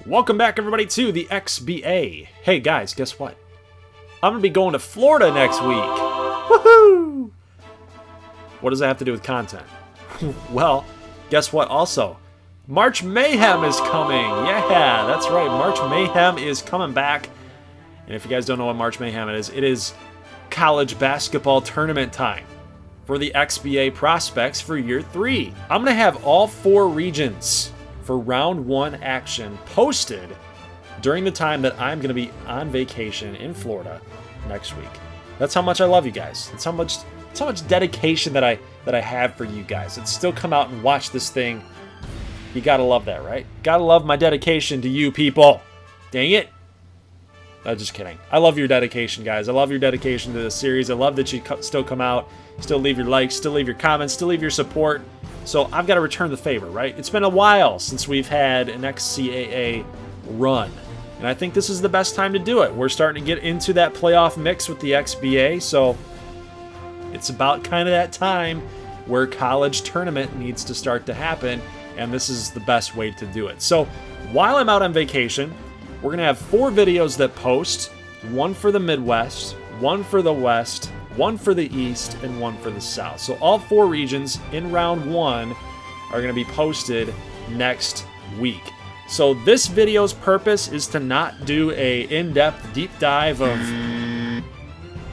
Welcome back, everybody, to the XBA. Hey, guys, guess what? I'm going to be going to Florida next week. Woohoo! What does that have to do with content? Well, guess what also? March Mayhem is coming. Yeah, that's right. March Mayhem is coming back. And if you guys don't know what March Mayhem is, it is college basketball tournament time for the XBA prospects for year 3. I'm going to have all 4 regions for round 1 action posted during the time that I'm going to be on vacation in Florida next week. That's how much I love you guys. That's how much dedication that I have for you guys. It's still come out and watch this thing. You gotta love that, right? Gotta love my dedication to you people. Dang it. I'm just kidding. I love your dedication, guys. I love your dedication to this series. I love that you still come out, still leave your likes, still leave your comments, still leave your support. So I've got to return the favor, right? It's been a while since we've had an XCAA run. And I think this is the best time to do it. We're starting to get into that playoff mix with the XBA. So it's about kind of that time where college tournament needs to start to happen. And this is the best way to do it. So while I'm out on vacation, we're going to have 4 videos that post. 1 for the Midwest, 1 for the West, 1 for the East, and 1 for the South. So all 4 regions in round 1 are going to be posted next week. So this video's purpose is to not do a in-depth deep dive of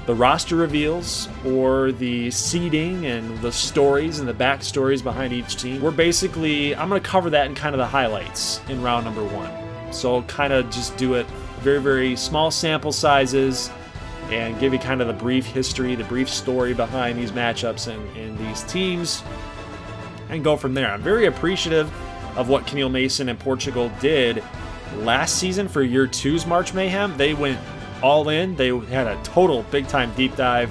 the roster reveals or the seeding and the stories and the backstories behind each team. I'm going to cover that in kind of the highlights in round number 1. So kind of just do it very, very small sample sizes and give you kind of the brief history, the brief story behind these matchups and these teams and go from there. I'm very appreciative of what Keneal Mason and Portugal did last season for year 2's March Mayhem. They went all in. They had a total big-time deep dive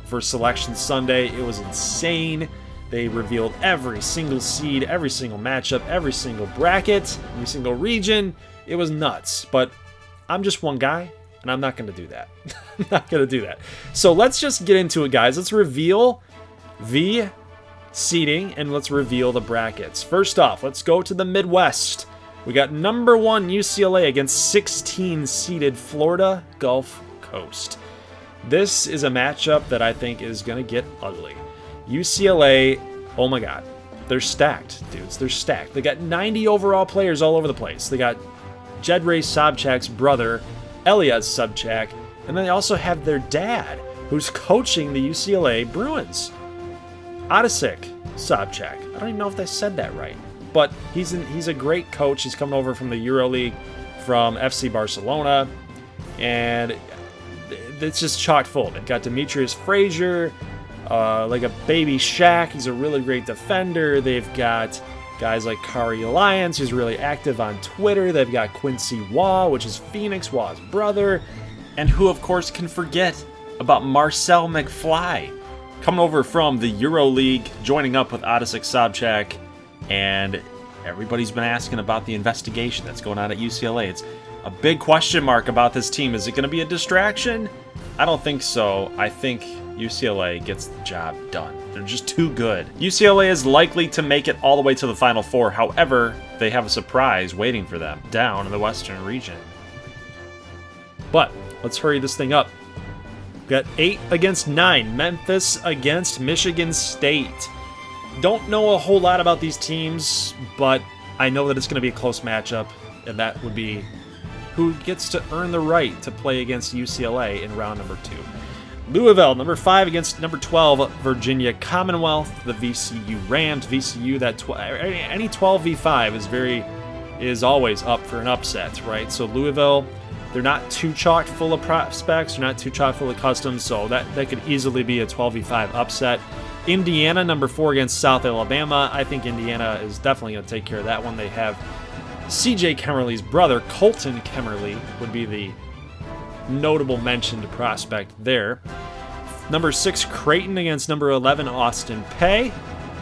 for Selection Sunday. It was insane. They revealed every single seed, every single matchup, every single bracket, every single region. It was nuts. But I'm just one guy, and I'm not going to do that. I'm not going to do that. So let's just get into it, guys. Let's reveal the seeding, and let's reveal the brackets. First off, let's go to the Midwest. We got number 1 UCLA against 16-seeded Florida Gulf Coast. This is a matchup that I think is going to get ugly. UCLA, oh my god, they're stacked, dudes. They're stacked. They got 90 overall players all over the place. They got Jedray Sobchak's brother, Elias Sobchak, and then they also have their dad, who's coaching the UCLA Bruins, Adasik Sobchak. I don't even know if I said that right. But he's a great coach. He's coming over from the EuroLeague from FC Barcelona. And it's just chock full. They've got Demetrius Frazier, like a baby Shaq. He's a really great defender. They've got guys like Kari Lyons, who's really active on Twitter. They've got Quincy Waugh, which is Phoenix Waugh's brother. And who, of course, can forget about Marcel McFly, coming over from the EuroLeague, joining up with Adasik Sobchak. And everybody's been asking about the investigation that's going on at UCLA. It's a big question mark about this team. Is it going to be a distraction? I don't think so. I think UCLA gets the job done. They're just too good. UCLA is likely to make it all the way to the Final Four. However, they have a surprise waiting for them down in the Western region. But let's hurry this thing up. We've got 8 against 9. Memphis against Michigan State. Don't know a whole lot about these teams, but I know that it's going to be a close matchup, and that would be who gets to earn the right to play against UCLA in round number 2. Louisville, number 5 against number 12, Virginia Commonwealth, the VCU Rams. VCU, any 12v5 is always up for an upset, right? So Louisville, they're not too chock full of prospects, they're not too chock full of customs, so that could easily be a 12v5 upset. Indiana, number 4 against South Alabama. I think Indiana is definitely going to take care of that one. They have C.J. Kemmerly's brother, Colton Kemmerly, would be the notable mentioned prospect there. Number 6, Creighton against number 11, Austin Peay.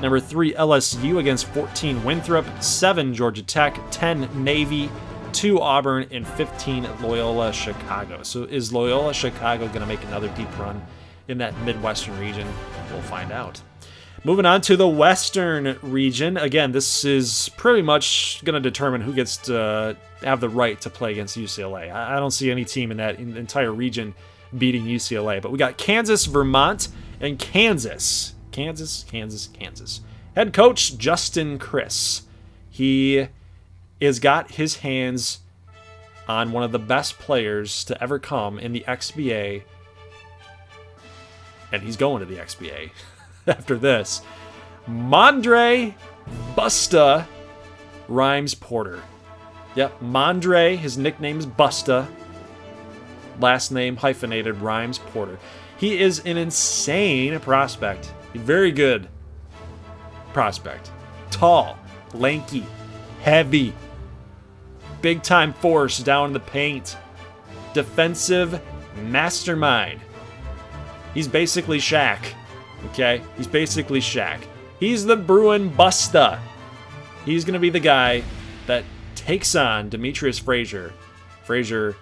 Number 3, LSU against 14, Winthrop. 7, Georgia Tech. 10, Navy. 2, Auburn. And 15, Loyola Chicago. So is Loyola Chicago going to make another deep run in that Midwestern region? We'll find out. Moving on to the Western region. Again, this is pretty much going to determine who gets to have the right to play against UCLA. I don't see any team in that entire region beating UCLA. But we got Kansas, Vermont, and Kansas. Kansas. Head coach Justin Chris. He has got his hands on one of the best players to ever come in the XBA. And he's going to the XBA after this. Mondre Busta Rhymes Porter. Yep, Mondre, his nickname is Busta. Last name hyphenated, Rhymes Porter. He is an insane prospect. A very good prospect. Tall, lanky, heavy. Big time force down in the paint. Defensive mastermind. He's basically Shaq. Okay? He's basically Shaq. He's the Bruin Busta. He's going to be the guy that takes on Demetrius Frazier. Frazier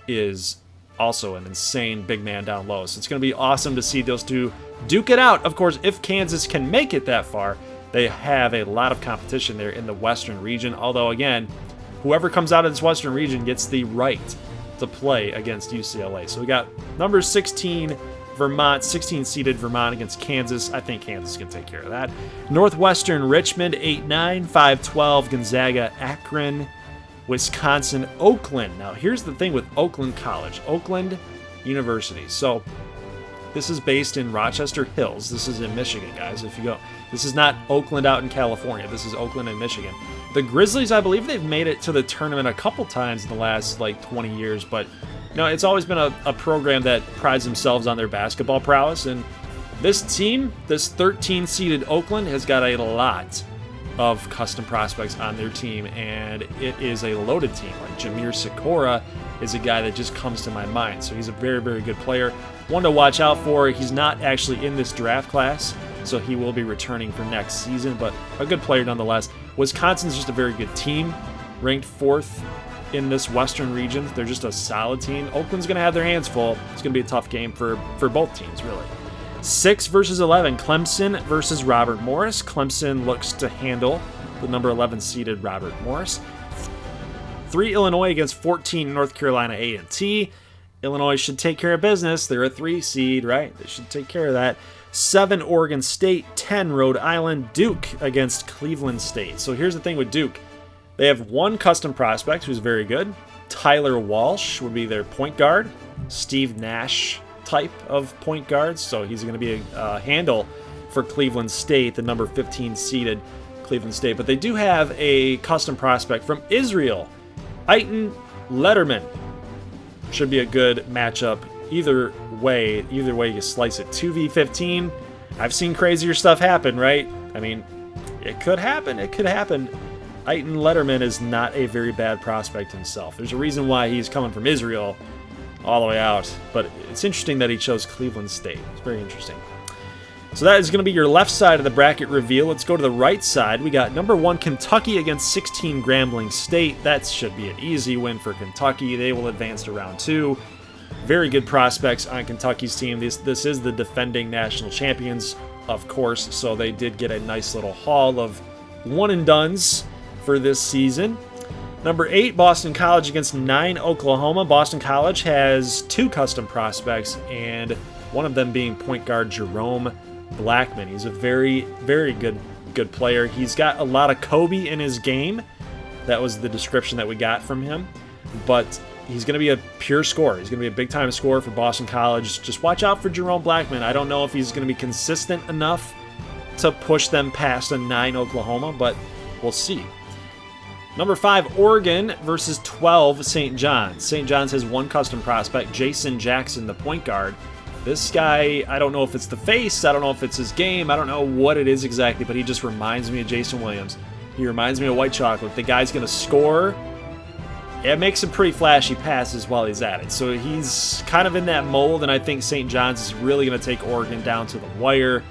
is also an insane big man down low. So it's going to be awesome to see those two duke it out. Of course, if Kansas can make it that far, they have a lot of competition there in the Western region. Although, again, whoever comes out of this Western region gets the right to play against UCLA. So we got number 16, Vermont, 16-seeded Vermont against Kansas. I think Kansas can take care of that. Northwestern Richmond, 8-9, 5-12, Gonzaga, Akron, Wisconsin, Oakland. Now, here's the thing with Oakland College, Oakland University. So this is based in Rochester Hills. This is in Michigan, guys, if you go. This is not Oakland out in California. This is Oakland in Michigan. The Grizzlies, I believe they've made it to the tournament a couple times in the last, 20 years, but it's always been a program that prides themselves on their basketball prowess, and this team, this 13-seeded Oakland, has got a lot of custom prospects on their team, and it is a loaded team. Like Jameer Sikora is a guy that just comes to my mind, so he's a very, very good player. One to watch out for. He's not actually in this draft class, so he will be returning for next season, but a good player nonetheless. Wisconsin's just a very good team, ranked 4th in this Western region. They're just a solid team. Oakland's going to have their hands full. It's going to be a tough game for both teams, really. 6 versus 11, Clemson versus Robert Morris. Clemson looks to handle the number 11-seeded Robert Morris. 3 Illinois against 14 North Carolina A&T. Illinois should take care of business. They're a 3 seed, right? They should take care of that. 7 Oregon State, 10 Rhode Island. Duke against Cleveland State. So here's the thing with Duke. They have one custom prospect who's very good. Tyler Walsh would be their point guard. Steve Nash type of point guards. So he's going to be a handle for Cleveland State, the number 15-seeded Cleveland State. But they do have a custom prospect from Israel, Eitan Letterman. Should be a good matchup either way you slice it. 2v15. I've seen crazier stuff happen, right? I mean, it could happen. Eitan Letterman is not a very bad prospect himself. There's a reason why he's coming from Israel all the way out, but it's interesting that he chose Cleveland State. It's very interesting. So that is going to be your left side of the bracket reveal. Let's go to the right side. We got number 1 Kentucky against 16 Grambling State. That should be an easy win for Kentucky. They will advance to round 2. Very good prospects on Kentucky's team. This is the defending national champions, of course, so they did get a nice little haul of one-and-dones for this season. Number 8, Boston College against 9 Oklahoma. Boston College has 2 custom prospects, and one of them being point guard Jerome Blackman. He's a very, very good player. He's got a lot of Kobe in his game. That was the description that we got from him. But he's going to be a pure scorer. He's going to be a big-time scorer for Boston College. Just watch out for Jerome Blackman. I don't know if he's going to be consistent enough to push them past a 9 Oklahoma, but we'll see. Number 5, Oregon versus 12 St. John's. St. John's has 1 custom prospect, Jason Jackson, the point guard. This guy, I don't know if it's the face, I don't know if it's his game, I don't know what it is exactly, but he just reminds me of Jason Williams. He reminds me of White Chocolate. The guy's going to score. It makes some pretty flashy passes while he's at it. So he's kind of in that mold, and I think St. John's is really going to take Oregon down to the wire.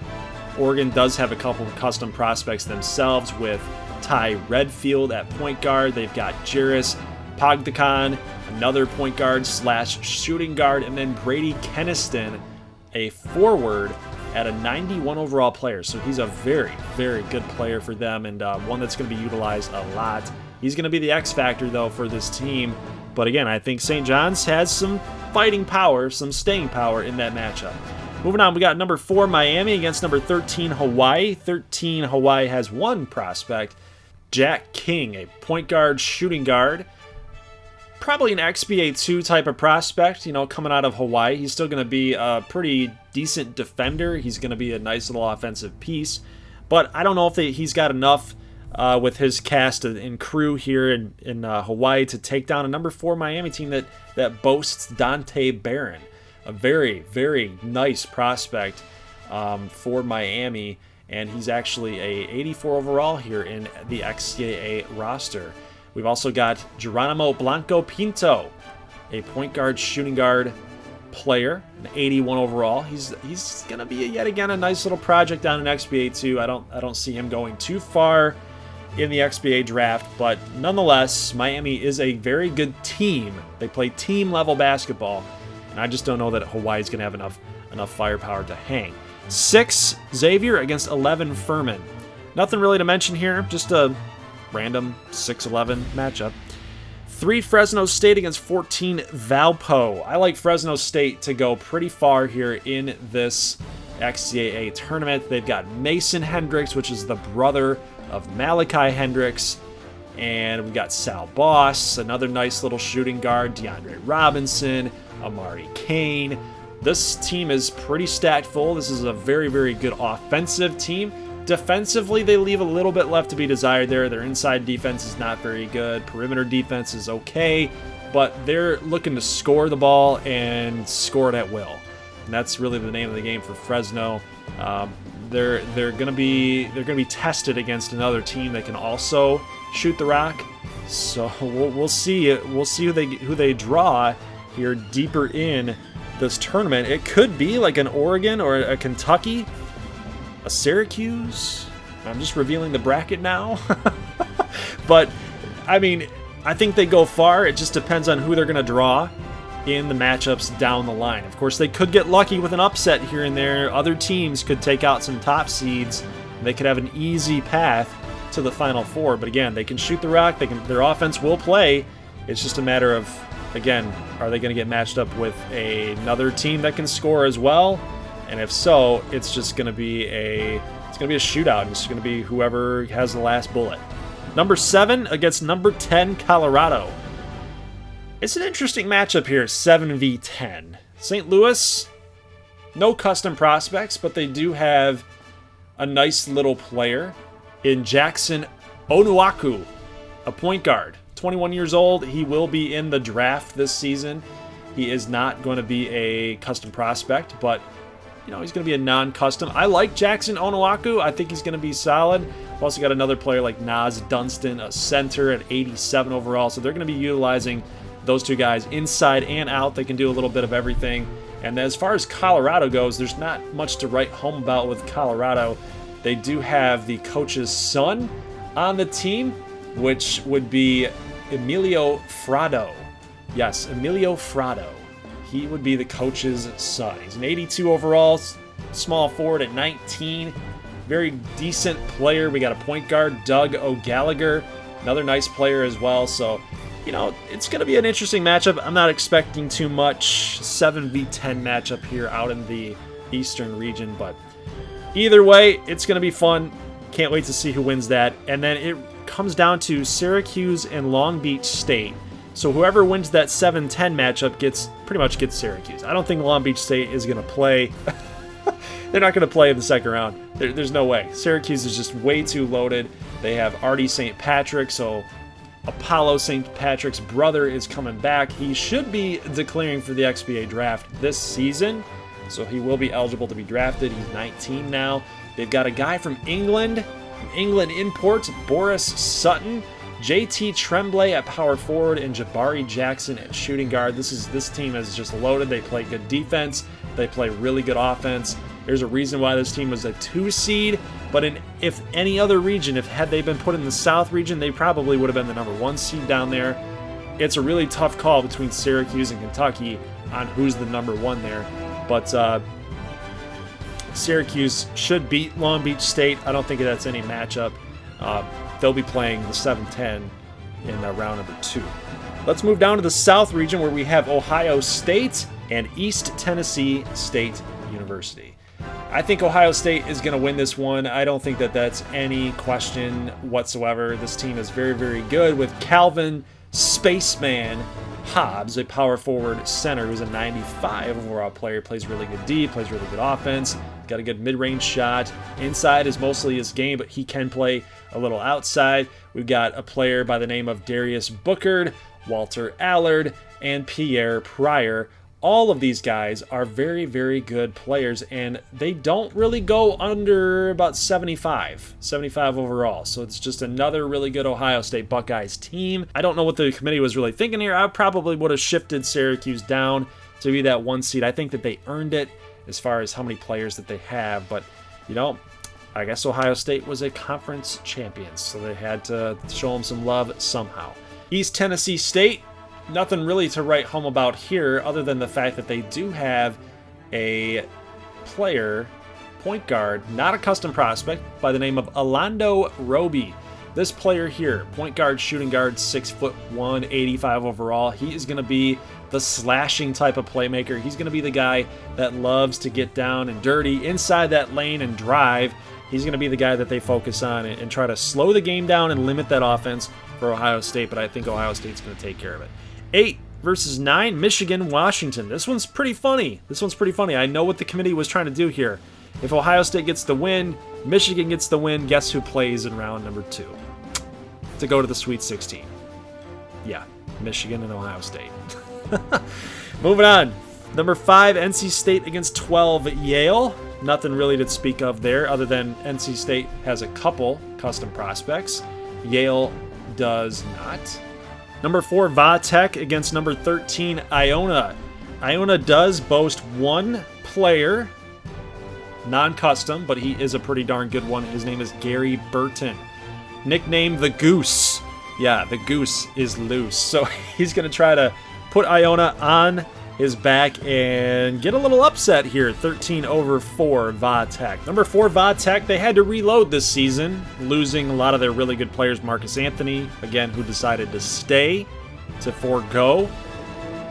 Oregon does have a couple of custom prospects themselves with Ty Redfield at point guard. They've got Jairus Pogdekon, another point guard / shooting guard, and then Brady Keniston, a forward at a 91 overall player. So he's a very, very good player for them, and one that's going to be utilized a lot. He's going to be the X factor, though, for this team. But again, I think St. John's has some fighting power, some staying power in that matchup. Moving on, we got number 4, Miami, against number 13, Hawaii. 13, Hawaii has one prospect, Jack King, a point guard, shooting guard. Probably an XBA 2 type of prospect, you know, coming out of Hawaii. He's still going to be a pretty decent defender. He's going to be a nice little offensive piece. But I don't know if he's got enough with his cast and crew here in Hawaii to take down a number 4 Miami team that boasts Dante Barron, a very, very nice prospect for Miami, and he's actually a 84 overall here in the XCAA roster. We've also got Geronimo Blanco Pinto, a point guard, shooting guard player, an 81 overall. He's going to be yet again a nice little project down in XBA 2. I don't see him going too far in the XBA draft, but nonetheless, Miami is a very good team. They play team level basketball, and I just don't know that Hawaii's going to have enough firepower to hang. 6 Xavier against 11 Furman. Nothing really to mention here, just a random 6-11 matchup. 3 Fresno State against 14 Valpo. I like Fresno State to go pretty far here in this XCAA tournament. They've got Mason Hendricks, which is the brother of Malachi Hendricks, and we got Sal Boss, another nice little shooting guard, DeAndre Robinson, Amari Kane. This team is pretty stacked full. This is a very, very good offensive team. Defensively, they leave a little bit left to be desired there. Their inside defense is not very good. Perimeter defense is okay, but they're looking to score the ball and score it at will. And that's really the name of the game for Fresno. They're gonna be tested against another team that can also shoot the rock. So we'll see who they draw here deeper in this tournament. It could be like an Oregon or a Kentucky, a Syracuse. I'm just revealing the bracket now. But I mean, I think they go far. It just depends on who they're gonna draw in the matchups down the line. Of course, they could get lucky with an upset here and there. Other teams could take out some top seeds. They could have an easy path to the Final Four. But again, they can shoot the rock. Their offense will play. It's just a matter of, again, are they going to get matched up with another team that can score as well? And if so, it's just going to be a shootout. It's going to be whoever has the last bullet. Number 7 against number 10 Colorado. It's an interesting matchup here, 7v10. St. Louis, no custom prospects, but they do have a nice little player in Jackson Onuaku, a point guard. 21 years old. He will be in the draft this season. He is not going to be a custom prospect, but you know, he's going to be a non-custom. I like Jackson Onuaku. I think he's going to be solid. We've also got another player like Nas Dunstan, a center at 87 overall. So they're going to be utilizing those two guys inside and out. They can do a little bit of everything. And as far as Colorado goes, there's not much to write home about with Colorado. They do have the coach's son on the team, which would be Emilio Frado. Yes, Emilio Frado. He would be the coach's son. He's an 82 overall, small forward at 19. Very decent player. We got a point guard, Doug O'Gallagher, another nice player as well. So, you know, it's going to be an interesting matchup. I'm not expecting too much 7v10 matchup here out in the Eastern region, but either way, it's going to be fun. Can't wait to see who wins that. And then it comes down to Syracuse and Long Beach State. So whoever wins that 7-10 matchup pretty much gets Syracuse. I don't think Long Beach State is going to play. They're not going to play in the second round. There's no way. Syracuse is just way too loaded. They have Artie St. Patrick, so Apollo St. Patrick's brother is coming back. He should be declaring for the XBA draft this season, so he will be eligible to be drafted. He's 19 now. They've got a guy from England imports, Boris Sutton, JT Tremblay at power forward, and Jabari Jackson at shooting guard. This team is just loaded. They play good defense. They play really good offense. There's a reason why this team was a 2 seed, but if any other region, had they been put in the South region, they probably would have been the number 1 seed down there. It's a really tough call between Syracuse and Kentucky on who's the number 1 there. But Syracuse should beat Long Beach State. I don't think that's any matchup. They'll be playing the 7-10 in round number 2. Let's move down to the South region where we have Ohio State and East Tennessee State University. I think Ohio State is going to win this one. I don't think that that's any question whatsoever. This team is very, very good with Calvin Spaceman Hobbs, a power forward center who's a 95 overall player, plays really good D, plays really good offense, got a good mid-range shot. Inside is mostly his game, but he can play a little outside. We've got a player by the name of Darius Bookard, Walter Allard, and Pierre Pryor. All of these guys are very, very good players, and they don't really go under about 75 overall. So it's just another really good Ohio State Buckeyes team. I don't know what the committee was really thinking here. I probably would have shifted Syracuse down to be that 1 seed. I think that they earned it as far as how many players that they have, but you know, I guess Ohio State was a conference champion, so they had to show them some love somehow. East Tennessee State, nothing really to write home about here other than the fact that they do have a player, point guard, not a custom prospect, by the name of Alando Roby. This player here, point guard, shooting guard, 6'1", 85 overall. He is going to be the slashing type of playmaker. He's going to be the guy that loves to get down and dirty inside that lane and drive. He's going to be the guy that they focus on and try to slow the game down and limit that offense for Ohio State, but I think Ohio State's going to take care of it. 8 versus 9, Michigan, Washington. This one's pretty funny. I know what the committee was trying to do here. If Ohio State gets the win, Michigan gets the win, guess who plays in round number 2 to go to the Sweet 16? Yeah, Michigan and Ohio State. Moving on. Number 5, NC State against 12, Yale. Nothing really to speak of there other than NC State has a couple custom prospects. Yale does not. Number 4, Va Tech against number 13, Iona. Iona does boast one player, non-custom, but he is a pretty darn good one. His name is Gary Burton, nicknamed the Goose. Yeah, the Goose is loose. So he's going to try to put Iona on his back and get a little upset here. 13-4, Va Tech. Number 4, Va Tech, they had to reload this season, losing a lot of their really good players. Marcus Anthony, again, who decided to stay, to forego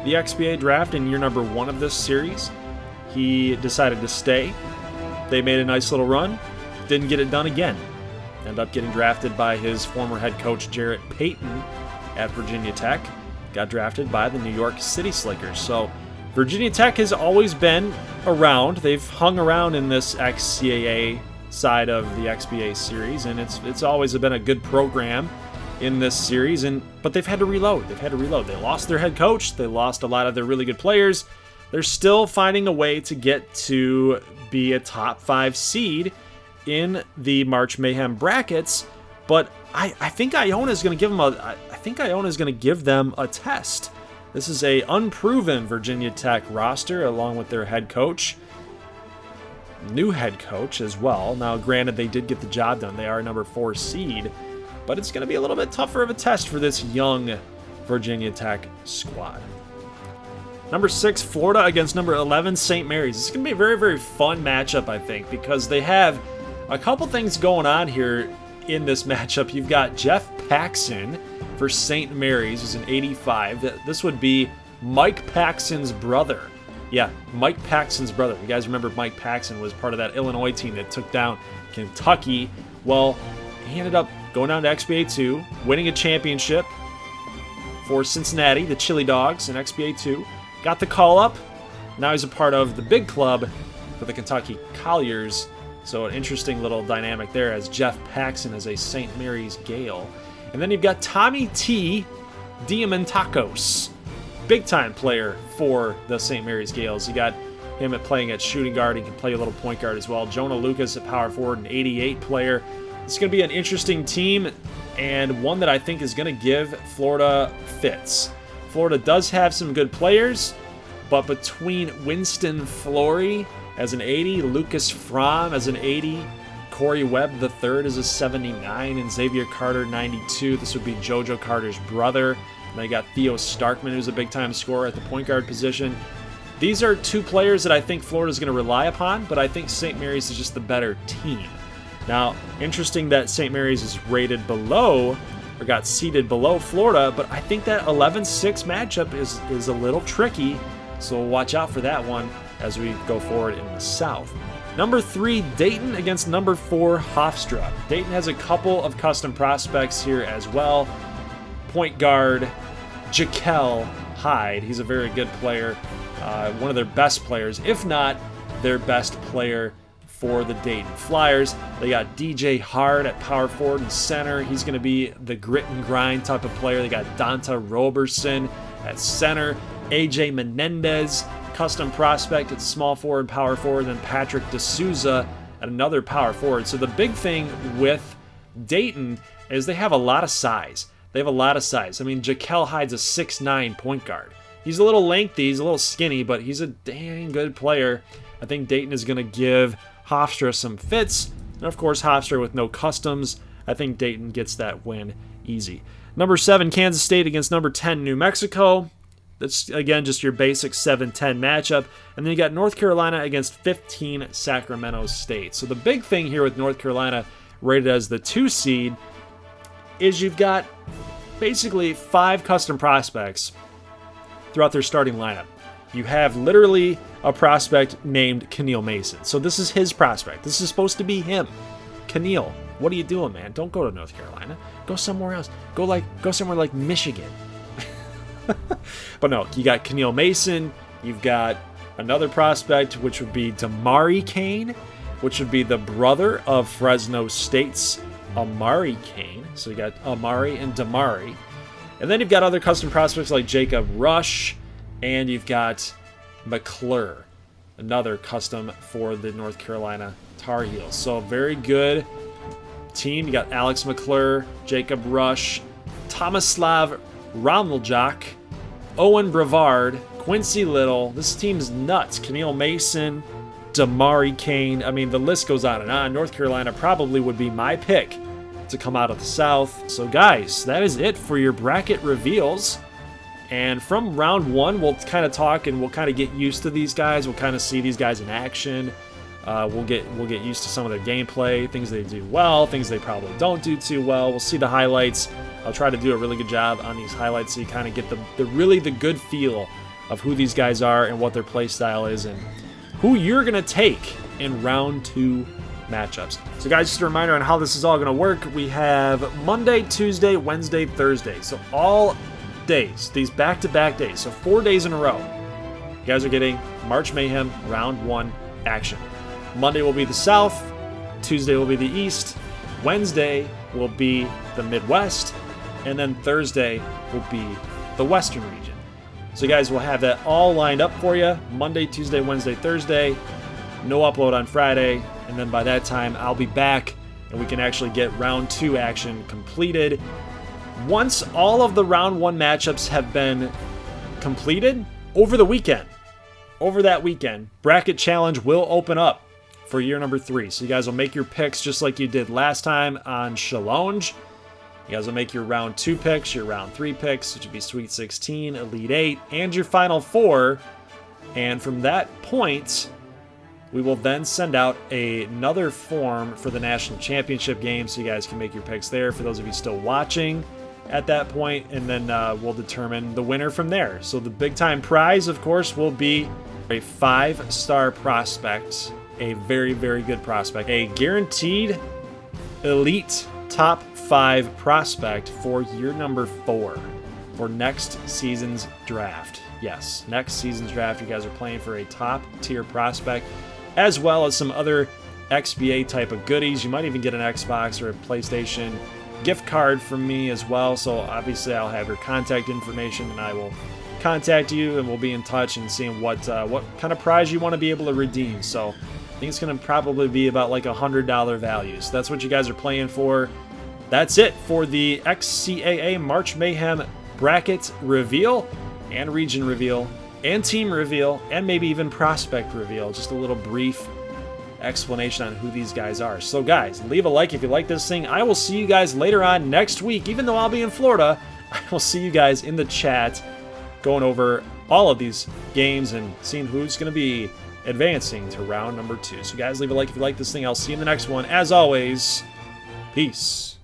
the XBA draft in year number 1 of this series. He decided to stay. They made a nice little run. Didn't get it done again. Ended up getting drafted by his former head coach, Jarrett Payton, at Virginia Tech. Got drafted by the New York City Slickers. So Virginia Tech has always been around. They've hung around in this XCAA side of the XBA series, and it's always been a good program in this series. But they've had to reload. They lost their head coach. They lost a lot of their really good players. They're still finding a way to get to be a top 5 seed in the March Mayhem brackets. But I think Iona is going to give them a test. This is a unproven Virginia Tech roster along with their head coach. New head coach as well. Now, granted, they did get the job done. They are number 4 seed, but it's going to be a little bit tougher of a test for this young Virginia Tech squad. Number 6, Florida against number 11, St. Mary's. This is going to be a very, very fun matchup, I think, because they have a couple things going on here in this matchup. You've got Jeff Paxson for St. Mary's, who's an 85. This would be Mike Paxson's brother. Yeah, Mike Paxson's brother. You guys remember Mike Paxson was part of that Illinois team that took down Kentucky. Well, he ended up going down to XBA 2, winning a championship for Cincinnati, the Chili Dogs in XBA 2. Got the call up. Now he's a part of the big club for the Kentucky Colliers. So an interesting little dynamic there as Jeff Paxson is a St. Mary's Gale. And then you've got Tommy T. Diamantakos, big-time player for the St. Mary's Gales. You got him playing at shooting guard. He can play a little point guard as well. Jonah Lucas at power forward, an 88 player. It's going to be an interesting team and one that I think is going to give Florida fits. Florida does have some good players, but between Winston Flory as an 80, Lucas Fromm as an 80, Corey Webb III is a 79, and Xavier Carter 92. This would be JoJo Carter's brother. And they got Theo Starkman, who's a big-time scorer at the point guard position. These are two players that I think Florida's going to rely upon, but I think St. Mary's is just the better team. Now, interesting that St. Mary's is rated below, or got seeded below Florida, but I think that 11-6 matchup is a little tricky, so watch out for that one as we go forward in the South. Number 3, Dayton against number 4, Hofstra. Dayton has a couple of custom prospects here as well. Point guard, Jekyll Hyde. He's a very good player. One of their best players, if not their best player for the Dayton Flyers. They got DJ Hard at power forward and center. He's going to be the grit and grind type of player. They got Donta Roberson at center. AJ Menendez, custom prospect at small forward and power forward. Then Patrick D'Souza at another power forward. So the big thing with Dayton is they have a lot of size. They have a lot of size. I mean, Jekyll Hyde's a 6'9" point guard. He's a little lengthy, he's a little skinny, but he's a dang good player. I think Dayton is going to give Hofstra some fits. And of course, Hofstra with no customs. I think Dayton gets that win easy. Number 7, Kansas State against number 10, New Mexico. That's, again, just your basic 7-10 matchup. And then you got North Carolina against 15, Sacramento State. So the big thing here with North Carolina, rated as the 2 seed, is you've got basically 5 custom prospects throughout their starting lineup. You have literally a prospect named Keneal Mason. So this is his prospect. This is supposed to be him. Keneal, what are you doing, man? Don't go to North Carolina. Go somewhere else. Go somewhere like Michigan. But no, you got Keneal Mason. You've got another prospect, which would be Damari Kane, which would be the brother of Fresno State's Amari Kane. So you got Amari and Damari. And then you've got other custom prospects like Jacob Rush, and you've got McClure, another custom for the North Carolina Tar Heels. So a very good team. You got Alex McClure, Jacob Rush, Tomislav Rameljak, Owen Brevard, Quincy Little. This team's nuts. Keneal Mason, Damari Kane. I mean, the list goes on and on. North Carolina probably would be my pick to come out of the South. So guys, that is it for your bracket reveals. And from round 1, we'll kind of talk and we'll kind of get used to these guys. We'll kind of see these guys in action. We'll get used to some of their gameplay, things they do well, things they probably don't do too well. We'll see the highlights. I'll try to do a really good job on these highlights so you kind of get the good feel of who these guys are and what their play style is and who you're going to take in round 2 matchups. So guys, just a reminder on how this is all going to work. We have Monday, Tuesday, Wednesday, Thursday. So all days, these back-to-back days. So 4 days in a row. You guys are getting March Mayhem round 1 action. Monday will be the South. Tuesday will be the East. Wednesday will be the Midwest. And then Thursday will be the Western region. So guys, we'll have that all lined up for you. Monday, Tuesday, Wednesday, Thursday. No upload on Friday. And then by that time, I'll be back and we can actually get round 2 action completed. Once all of the round 1 matchups have been completed, over the weekend, over that weekend, Bracket Challenge will open up for year number 3. So you guys will make your picks just like you did last time on Challenge. You guys will make your round 2 picks, your round 3 picks, which would be Sweet 16, Elite 8, and your Final 4. And from that point, we will then send out another form for the National Championship game so you guys can make your picks there for those of you still watching at that point, and then we'll determine the winner from there. So the big time prize, of course, will be a 5-star prospect, a very, very good prospect, a guaranteed elite top 5 prospect for year number 4 for next season's draft. Yes, next season's draft, you guys are playing for a top tier prospect, as well as some other XBA type of goodies. You might even get an Xbox or a PlayStation gift card from me as well. So obviously I'll have your contact information and I will contact you and we'll be in touch and seeing what kind of prize you want to be able to redeem. So I think it's going to probably be about like $100 value. So that's what you guys are playing for. That's it for the XCAA March Mayhem bracket reveal and region reveal and team reveal and maybe even prospect reveal. Just a little brief explanation on who these guys are. So guys, leave a like if you like this thing. I will see you guys later on next week. Even though I'll be in Florida, I will see you guys in the chat. going over all of these games and seeing who's going to be advancing to round number 2. So guys, leave a like if you like this thing. I'll see you in the next one. As always, peace.